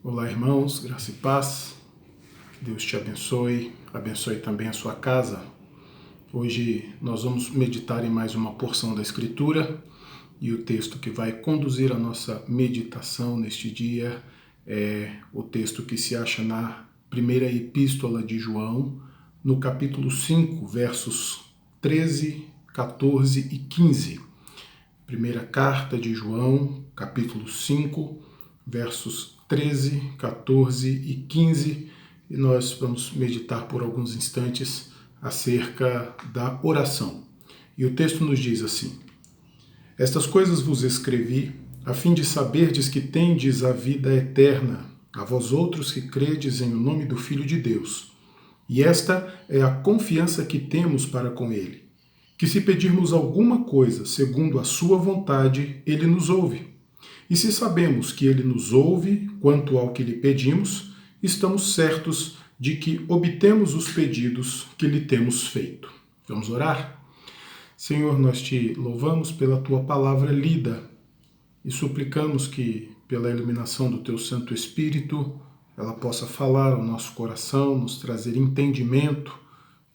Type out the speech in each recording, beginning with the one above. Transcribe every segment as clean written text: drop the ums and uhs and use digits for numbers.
Olá, irmãos, graça e paz. Que Deus te abençoe, abençoe também a sua casa. Hoje nós vamos meditar em mais uma porção da Escritura e o texto que vai conduzir a nossa meditação neste dia é o texto que se acha na primeira epístola de João, no capítulo 5, versos 13, 14 e 15. Primeira carta de João, capítulo 5, versos 13, 14 e 15, e nós vamos meditar por alguns instantes acerca da oração. E o texto nos diz assim: Estas coisas vos escrevi, a fim de saberdes que tendes a vida eterna, a vós outros que credes em o nome do Filho de Deus. E esta é a confiança que temos para com ele, que se pedirmos alguma coisa segundo a sua vontade, ele nos ouve. E se sabemos que ele nos ouve quanto ao que lhe pedimos, estamos certos de que obtemos os pedidos que lhe temos feito. Vamos orar? Senhor, nós te louvamos pela tua palavra lida e suplicamos que, pela iluminação do teu Santo Espírito, ela possa falar ao nosso coração, nos trazer entendimento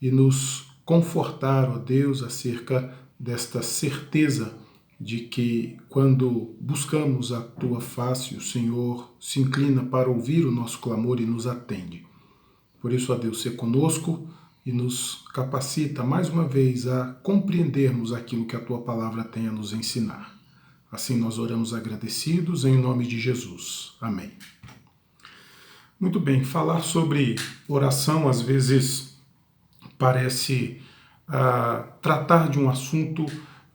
e nos confortar, ó Deus, acerca desta certeza de que quando buscamos a tua face, o Senhor se inclina para ouvir o nosso clamor e nos atende. Por isso, ó Deus, ser conosco e nos capacita mais uma vez a compreendermos aquilo que a tua palavra tem a nos ensinar. Assim nós oramos agradecidos em nome de Jesus. Amém. Muito bem, falar sobre oração às vezes parece tratar de um assunto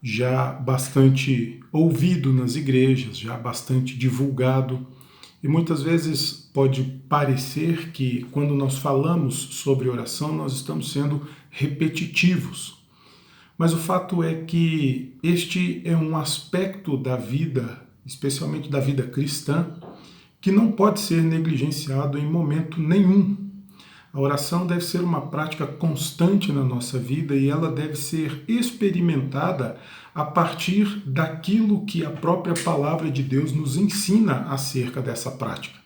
já bastante ouvido nas igrejas, já bastante divulgado, e muitas vezes pode parecer que quando nós falamos sobre oração nós estamos sendo repetitivos. Mas o fato é que este é um aspecto da vida, especialmente da vida cristã, que não pode ser negligenciado em momento nenhum. A oração deve ser uma prática constante na nossa vida e ela deve ser experimentada a partir daquilo que a própria palavra de Deus nos ensina acerca dessa prática.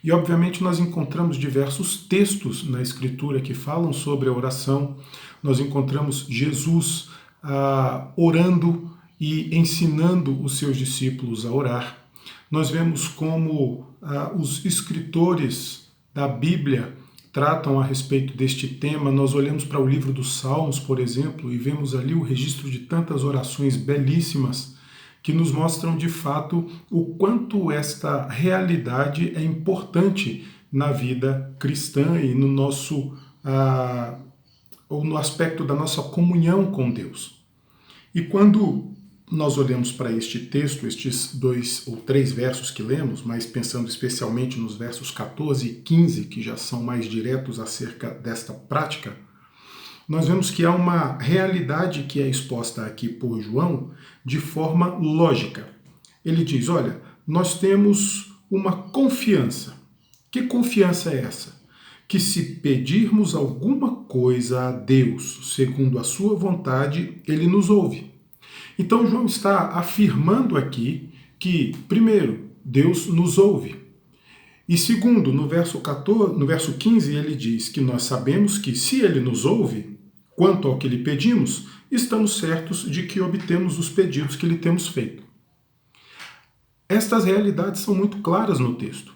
E obviamente nós encontramos diversos textos na Escritura que falam sobre a oração. Nós encontramos Jesus orando e ensinando os seus discípulos a orar. Nós vemos como os escritores da Bíblia tratam a respeito deste tema. Nós olhamos para o livro dos Salmos, por exemplo, e vemos ali o registro de tantas orações belíssimas que nos mostram de fato o quanto esta realidade é importante na vida cristã e no nosso ou no aspecto da nossa comunhão com Deus. E quando nós olhamos para este texto, estes 2 ou 3 versos que lemos, mas pensando especialmente nos versos 14 e 15, que já são mais diretos acerca desta prática, nós vemos que há uma realidade que é exposta aqui por João de forma lógica. Ele diz, olha, nós temos uma confiança. Que confiança é essa? Que se pedirmos alguma coisa a Deus, segundo a sua vontade, ele nos ouve. Então João está afirmando aqui que, primeiro, Deus nos ouve. E segundo, no verso 15, ele diz que nós sabemos que se ele nos ouve, quanto ao que lhe pedimos, estamos certos de que obtemos os pedidos que lhe temos feito. Estas realidades são muito claras no texto,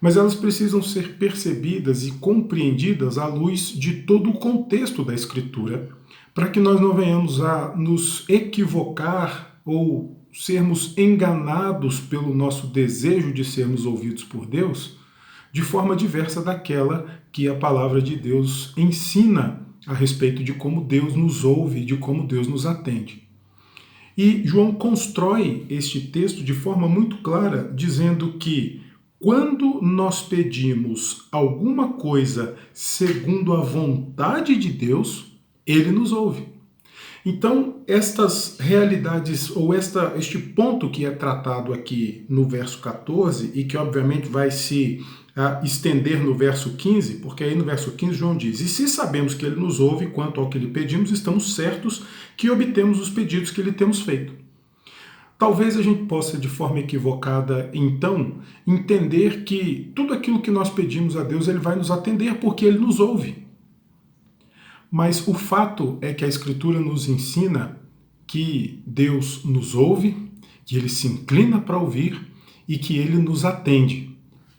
mas elas precisam ser percebidas e compreendidas à luz de todo o contexto da Escritura, para que nós não venhamos a nos equivocar ou sermos enganados pelo nosso desejo de sermos ouvidos por Deus, de forma diversa daquela que a palavra de Deus ensina a respeito de como Deus nos ouve, de como Deus nos atende. E João constrói este texto de forma muito clara, dizendo que quando nós pedimos alguma coisa segundo a vontade de Deus, ele nos ouve. Então, estas realidades, ou este ponto que é tratado aqui no verso 14, e que obviamente vai se estender no verso 15, porque aí no verso 15 João diz, e se sabemos que ele nos ouve quanto ao que lhe pedimos, estamos certos que obtemos os pedidos que lhe temos feito. Talvez a gente possa, de forma equivocada, então, entender que tudo aquilo que nós pedimos a Deus, Ele vai nos atender porque Ele nos ouve. Mas o fato é que a Escritura nos ensina que Deus nos ouve, que Ele se inclina para ouvir e que Ele nos atende,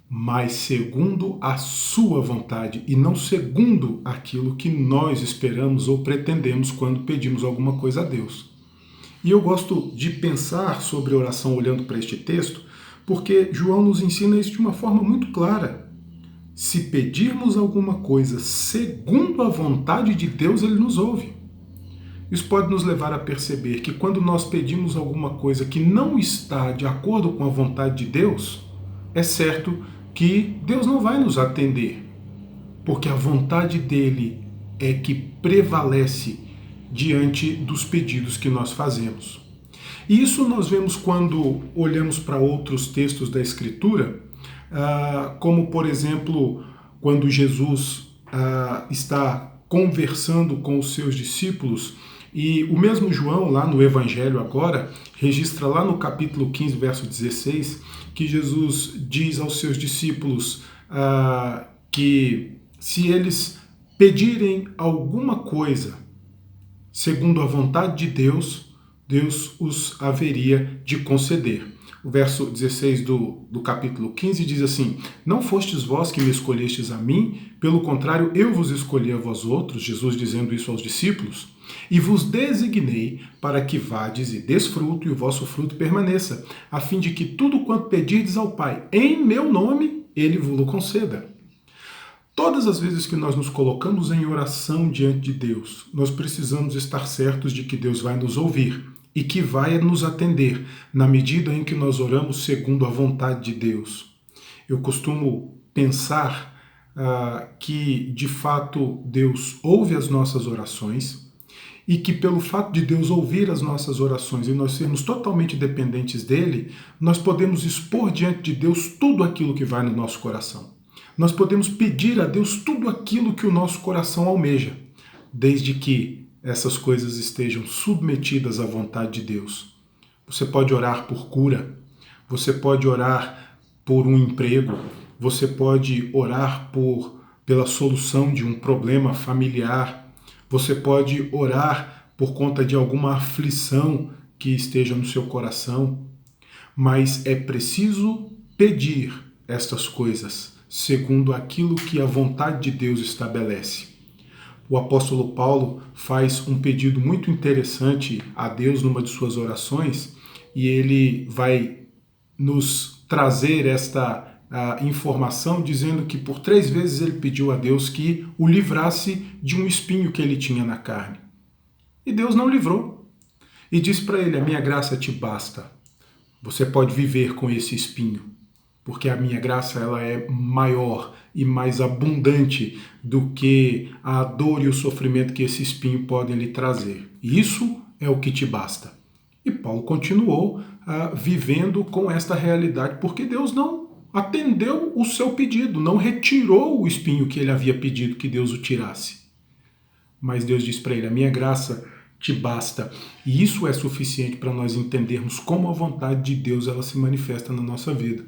mas segundo a sua vontade e não segundo aquilo que nós esperamos ou pretendemos quando pedimos alguma coisa a Deus. E eu gosto de pensar sobre oração olhando para este texto, porque João nos ensina isso de uma forma muito clara. Se pedirmos alguma coisa segundo a vontade de Deus, Ele nos ouve. Isso pode nos levar a perceber que quando nós pedimos alguma coisa que não está de acordo com a vontade de Deus, é certo que Deus não vai nos atender, porque a vontade dele é que prevalece diante dos pedidos que nós fazemos. E isso nós vemos quando olhamos para outros textos da Escritura, como, por exemplo, quando Jesus está conversando com os seus discípulos, e o mesmo João, lá no Evangelho agora, registra lá no capítulo 15, verso 16, que Jesus diz aos seus discípulos que se eles pedirem alguma coisa segundo a vontade de Deus, Deus os haveria de conceder. O verso 16 do capítulo 15 diz assim: Não fostes vós que me escolhestes a mim, pelo contrário, eu vos escolhi a vós outros, Jesus dizendo isso aos discípulos, e vos designei para que vades e des fruto, e o vosso fruto permaneça, a fim de que tudo quanto pedirdes ao Pai, em meu nome, Ele vos conceda. Todas as vezes que nós nos colocamos em oração diante de Deus, nós precisamos estar certos de que Deus vai nos ouvir e que vai nos atender na medida em que nós oramos segundo a vontade de Deus. Eu costumo pensar que, de fato, Deus ouve as nossas orações e que, pelo fato de Deus ouvir as nossas orações e nós sermos totalmente dependentes dele, nós podemos expor diante de Deus tudo aquilo que vai no nosso coração. Nós podemos pedir a Deus tudo aquilo que o nosso coração almeja, desde que essas coisas estejam submetidas à vontade de Deus. Você pode orar por cura, você pode orar por um emprego, você pode orar pela solução de um problema familiar, você pode orar por conta de alguma aflição que esteja no seu coração, mas é preciso pedir estas coisas segundo aquilo que a vontade de Deus estabelece. O apóstolo Paulo faz um pedido muito interessante a Deus numa de suas orações e ele vai nos trazer esta informação dizendo que por 3 vezes ele pediu a Deus que o livrasse de um espinho que ele tinha na carne. E Deus não livrou. E disse para ele: a minha graça te basta. Você pode viver com esse espinho, porque a minha graça ela é maior e mais abundante do que a dor e o sofrimento que esse espinho podem lhe trazer. E isso é o que te basta. E Paulo continuou vivendo com esta realidade, porque Deus não atendeu o seu pedido, não retirou o espinho que ele havia pedido que Deus o tirasse. Mas Deus diz para ele: a minha graça te basta. E isso é suficiente para nós entendermos como a vontade de Deus ela se manifesta na nossa vida.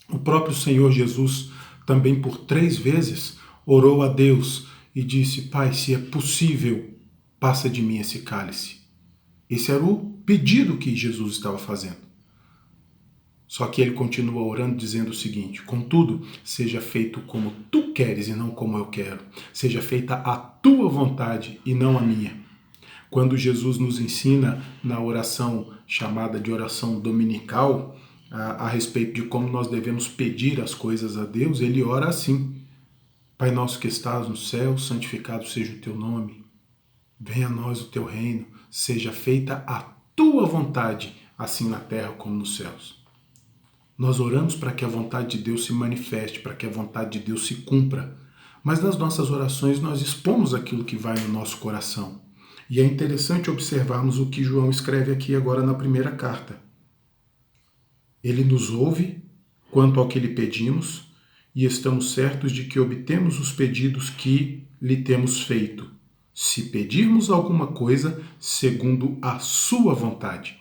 O próprio Senhor Jesus também por 3 vezes orou a Deus e disse: Pai, se é possível, passa de mim esse cálice. Esse era o pedido que Jesus estava fazendo. Só que ele continua orando dizendo o seguinte: contudo, seja feito como tu queres e não como eu quero. Seja feita a tua vontade e não a minha. Quando Jesus nos ensina na oração chamada de oração dominical, a respeito de como nós devemos pedir as coisas a Deus, ele ora assim: Pai nosso que estás no céu, santificado seja o teu nome. Venha a nós o teu reino, seja feita a tua vontade, assim na terra como nos céus. Nós oramos para que a vontade de Deus se manifeste, para que a vontade de Deus se cumpra. Mas nas nossas orações nós expomos aquilo que vai no nosso coração. E é interessante observarmos o que João escreve aqui agora na primeira carta. Ele nos ouve quanto ao que lhe pedimos e estamos certos de que obtemos os pedidos que lhe temos feito, se pedirmos alguma coisa segundo a sua vontade.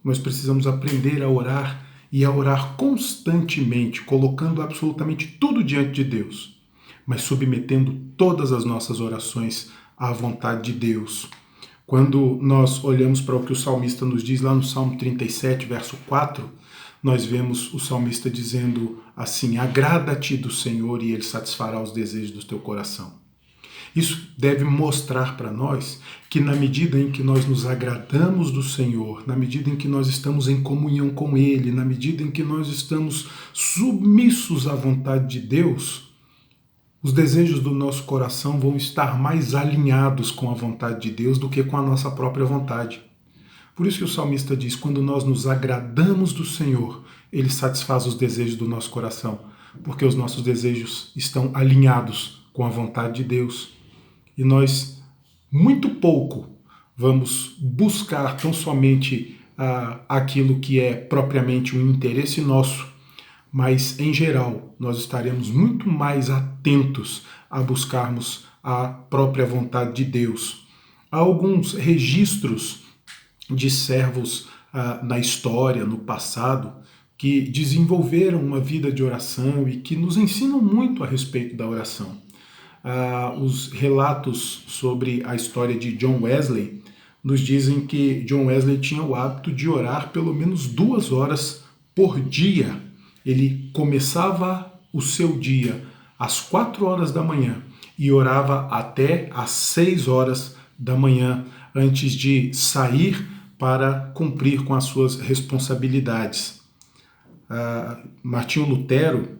Nós precisamos aprender a orar e a orar constantemente, colocando absolutamente tudo diante de Deus, mas submetendo todas as nossas orações à vontade de Deus. Quando nós olhamos para o que o salmista nos diz lá no Salmo 37, verso 4, nós vemos o salmista dizendo assim: agrada-te do Senhor e Ele satisfará os desejos do teu coração. Isso deve mostrar para nós que na medida em que nós nos agradamos do Senhor, na medida em que nós estamos em comunhão com Ele, na medida em que nós estamos submissos à vontade de Deus, os desejos do nosso coração vão estar mais alinhados com a vontade de Deus do que com a nossa própria vontade. Por isso que o salmista diz: quando nós nos agradamos do Senhor, Ele satisfaz os desejos do nosso coração, porque os nossos desejos estão alinhados com a vontade de Deus. E nós, muito pouco, vamos buscar tão somente aquilo que é propriamente um interesse nosso, mas, em geral, nós estaremos muito mais atentos a buscarmos a própria vontade de Deus. Há alguns registros de servos na história, no passado, que desenvolveram uma vida de oração e que nos ensinam muito a respeito da oração. Os relatos sobre a história de John Wesley nos dizem que John Wesley tinha o hábito de orar pelo menos 2 horas por dia. Ele começava o seu dia às 4 horas da manhã e orava até às 6 horas da manhã antes de sair para cumprir com as suas responsabilidades. Martinho Lutero,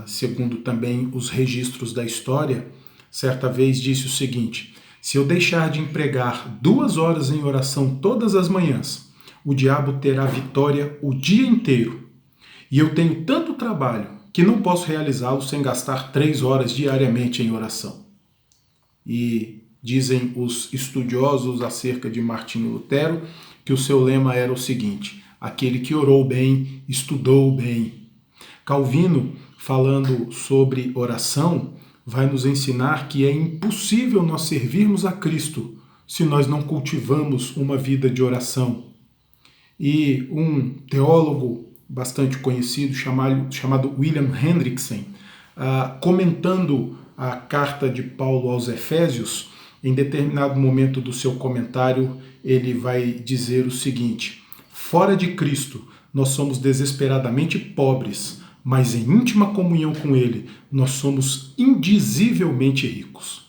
segundo também os registros da história, certa vez disse o seguinte: se eu deixar de empregar 2 horas em oração todas as manhãs, o diabo terá vitória o dia inteiro. E eu tenho tanto trabalho que não posso realizá-lo sem gastar 3 horas diariamente em oração. E dizem os estudiosos acerca de Martinho Lutero que o seu lema era o seguinte: aquele que orou bem, estudou bem. Calvino, falando sobre oração, vai nos ensinar que é impossível nós servirmos a Cristo se nós não cultivamos uma vida de oração. E um teólogo bastante conhecido, chamado William Hendrickson, comentando a carta de Paulo aos Efésios, em determinado momento do seu comentário, ele vai dizer o seguinte: fora de Cristo, nós somos desesperadamente pobres, mas em íntima comunhão com Ele, nós somos indizivelmente ricos.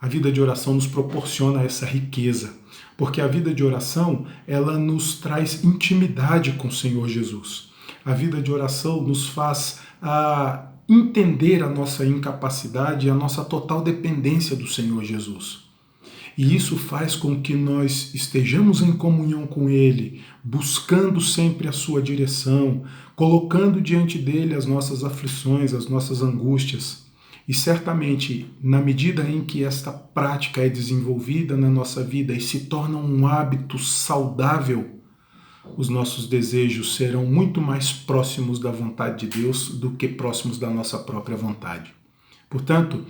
A vida de oração nos proporciona essa riqueza, porque a vida de oração, ela nos traz intimidade com o Senhor Jesus. A vida de oração nos faz entender a nossa incapacidade e a nossa total dependência do Senhor Jesus. E isso faz com que nós estejamos em comunhão com Ele, buscando sempre a sua direção, colocando diante dele as nossas aflições, as nossas angústias. E certamente, na medida em que esta prática é desenvolvida na nossa vida e se torna um hábito saudável, os nossos desejos serão muito mais próximos da vontade de Deus do que próximos da nossa própria vontade. Portanto,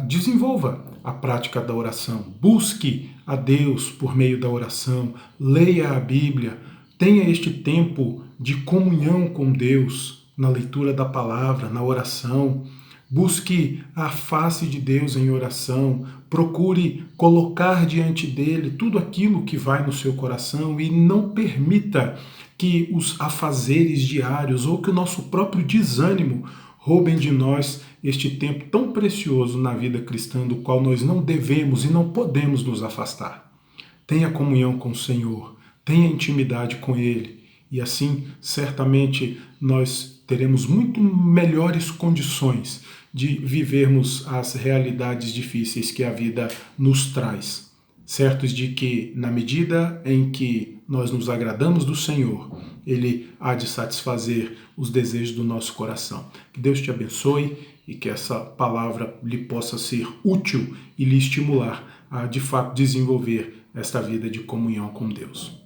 desenvolva a prática da oração, busque a Deus por meio da oração, leia a Bíblia, tenha este tempo de comunhão com Deus na leitura da palavra, na oração. Busque a face de Deus em oração, procure colocar diante dele tudo aquilo que vai no seu coração e não permita que os afazeres diários ou que o nosso próprio desânimo roubem de nós este tempo tão precioso na vida cristã do qual nós não devemos e não podemos nos afastar. Tenha comunhão com o Senhor, tenha intimidade com Ele e assim certamente nós teremos muito melhores condições de vivermos as realidades difíceis que a vida nos traz, certos de que, na medida em que nós nos agradamos do Senhor, Ele há de satisfazer os desejos do nosso coração. Que Deus te abençoe e que essa palavra lhe possa ser útil e lhe estimular a, de fato, desenvolver esta vida de comunhão com Deus.